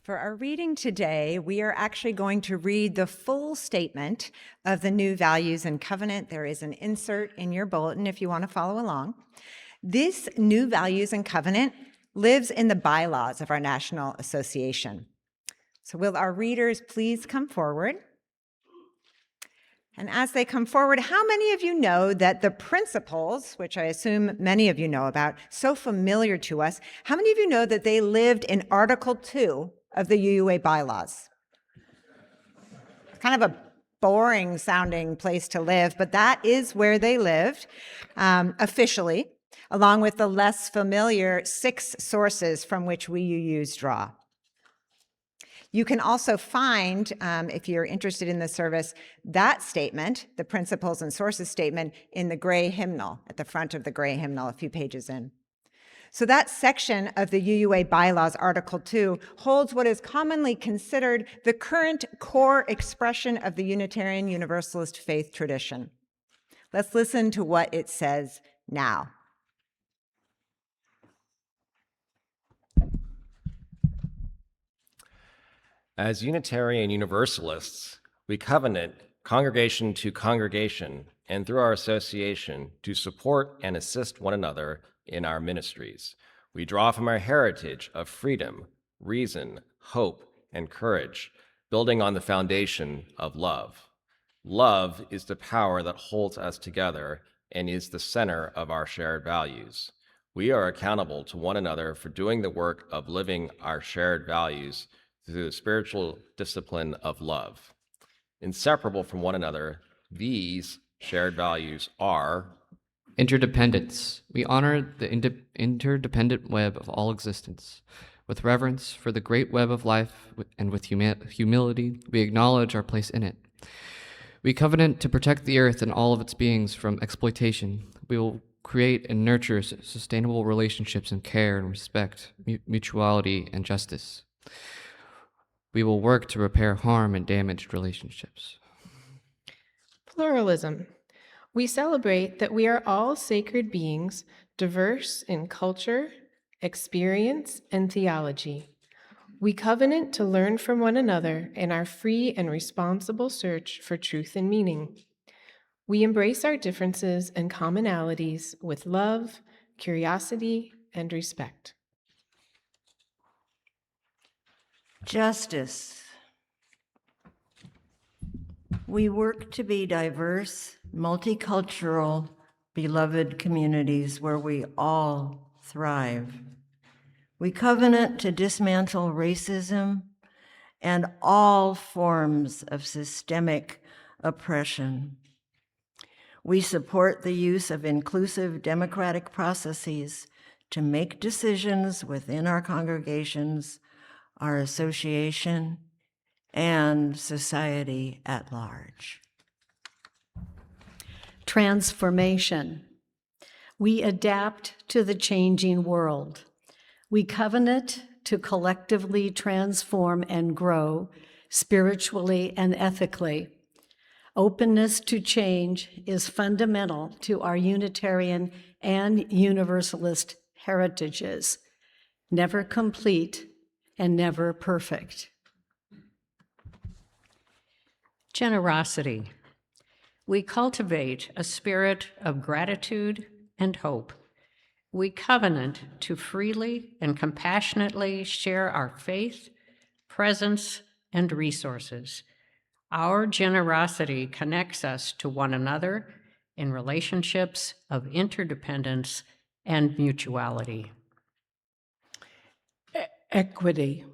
For our reading today, we are actually going to read the full statement of the new values and covenant. There is an insert in your bulletin if you want to follow along. This new values and covenant lives in the bylaws of our National Association. So will our readers please come forward? And as they come forward, how many of you know that the principles, which I assume many of you know about, so familiar to us, how many of you know that they lived in Article 2 of the UUA bylaws? It's kind of a boring sounding place to live, but that is where they lived officially, along with the less familiar 6 sources from which we UUs draw. You can also find, if you're interested in the service, that statement, the principles and sources statement, in the gray hymnal, at the front of the gray hymnal, a few pages in. So that section of the UUA bylaws, Article 2, holds what is commonly considered the current core expression of the Unitarian Universalist faith tradition. Let's listen to what it says now. As Unitarian Universalists, we covenant congregation to congregation and through our association to support and assist one another in our ministries. We draw from our heritage of freedom, reason, hope, and courage, building on the foundation of love. Love is the power that holds us together and is the center of our shared values. We are accountable to one another for doing the work of living our shared values through the spiritual discipline of love. Inseparable from one another, these shared values are interdependence. We honor the interdependent web of all existence. With reverence for the great web of life and with humility, we acknowledge our place in it. We covenant to protect the earth and all of its beings from exploitation. We will create and nurture sustainable relationships in care and respect, mutuality, and justice. We will work to repair harm and damaged relationships. Pluralism. We celebrate that we are all sacred beings, diverse in culture, experience, and theology. We covenant to learn from one another in our free and responsible search for truth and meaning. We embrace our differences and commonalities with love, curiosity, and respect. Justice. We work to be diverse, multicultural, beloved communities where we all thrive. We covenant to dismantle racism and all forms of systemic oppression. We support the use of inclusive democratic processes to make decisions within our congregations, our association, and society at large. Transformation. We adapt to the changing world. We covenant to collectively transform and grow spiritually and ethically. Openness to change is fundamental to our Unitarian and Universalist heritages, never complete and never perfect. Generosity. We cultivate a spirit of gratitude and hope. We covenant to freely and compassionately share our faith, presence, and resources. Our generosity connects us to one another in relationships of interdependence and mutuality. Equity.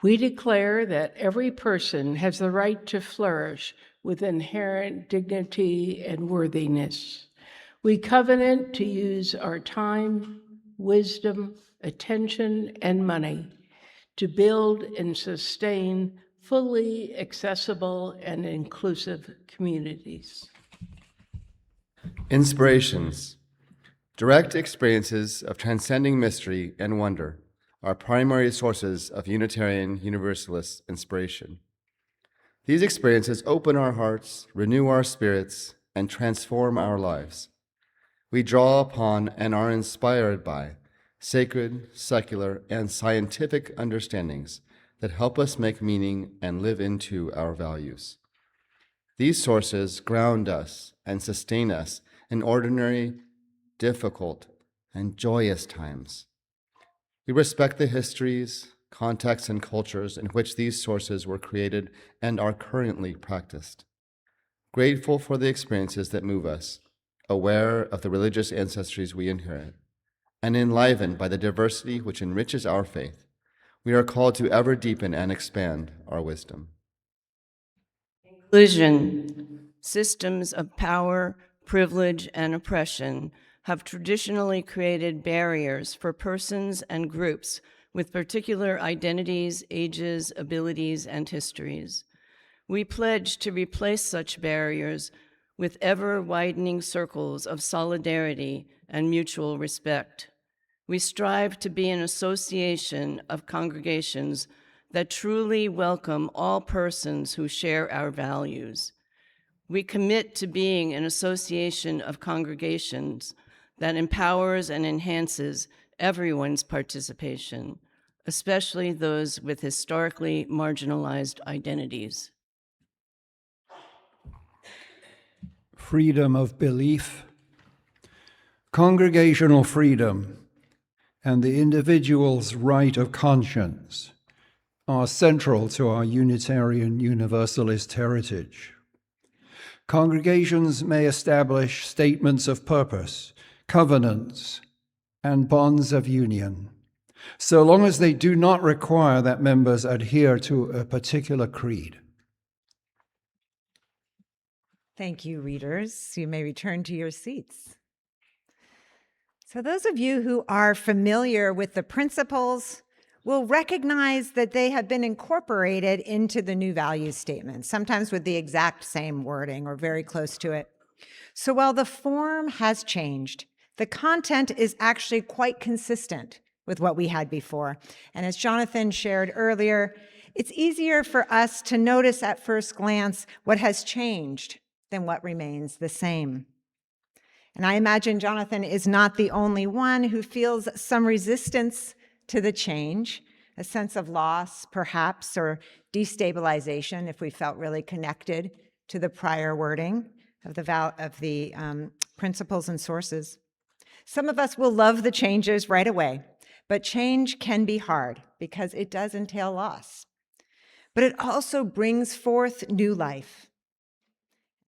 We declare that every person has the right to flourish with inherent dignity and worthiness. We covenant to use our time, wisdom, attention, and money to build and sustain fully accessible and inclusive communities. Inspirations. Direct experiences of transcending mystery and wonder are primary sources of Unitarian Universalist inspiration. These experiences open our hearts, renew our spirits, and transform our lives. We draw upon and are inspired by sacred, secular, and scientific understandings that help us make meaning and live into our values. These sources ground us and sustain us in ordinary, difficult, and joyous times. We respect the histories, contexts, and cultures in which these sources were created and are currently practiced. Grateful for the experiences that move us, aware of the religious ancestries we inherit, and enlivened by the diversity which enriches our faith, we are called to ever deepen and expand our wisdom. Collision. Systems of power, privilege, and oppression have traditionally created barriers for persons and groups with particular identities, ages, abilities, and histories. We pledge to replace such barriers with ever-widening circles of solidarity and mutual respect. We strive to be an association of congregations that truly welcome all persons who share our values. We commit to being an association of congregations that empowers and enhances everyone's participation, especially those with historically marginalized identities. Freedom of belief, congregational freedom, and the individual's right of conscience are central to our Unitarian Universalist heritage. Congregations may establish statements of purpose, covenants, and bonds of union, so long as they do not require that members adhere to a particular creed. Thank you, readers. You may return to your seats. So those of you who are familiar with the principles will recognize that they have been incorporated into the new value statement, sometimes with the exact same wording or very close to it. So while the form has changed, the content is actually quite consistent with what we had before. And as Jonathan shared earlier, it's easier for us to notice at first glance what has changed than what remains the same. And I imagine Jonathan is not the only one who feels some resistance to the change, a sense of loss, perhaps, or destabilization if we felt really connected to the prior wording of the principles and sources. Some of us will love the changes right away, but change can be hard because it does entail loss. But it also brings forth new life,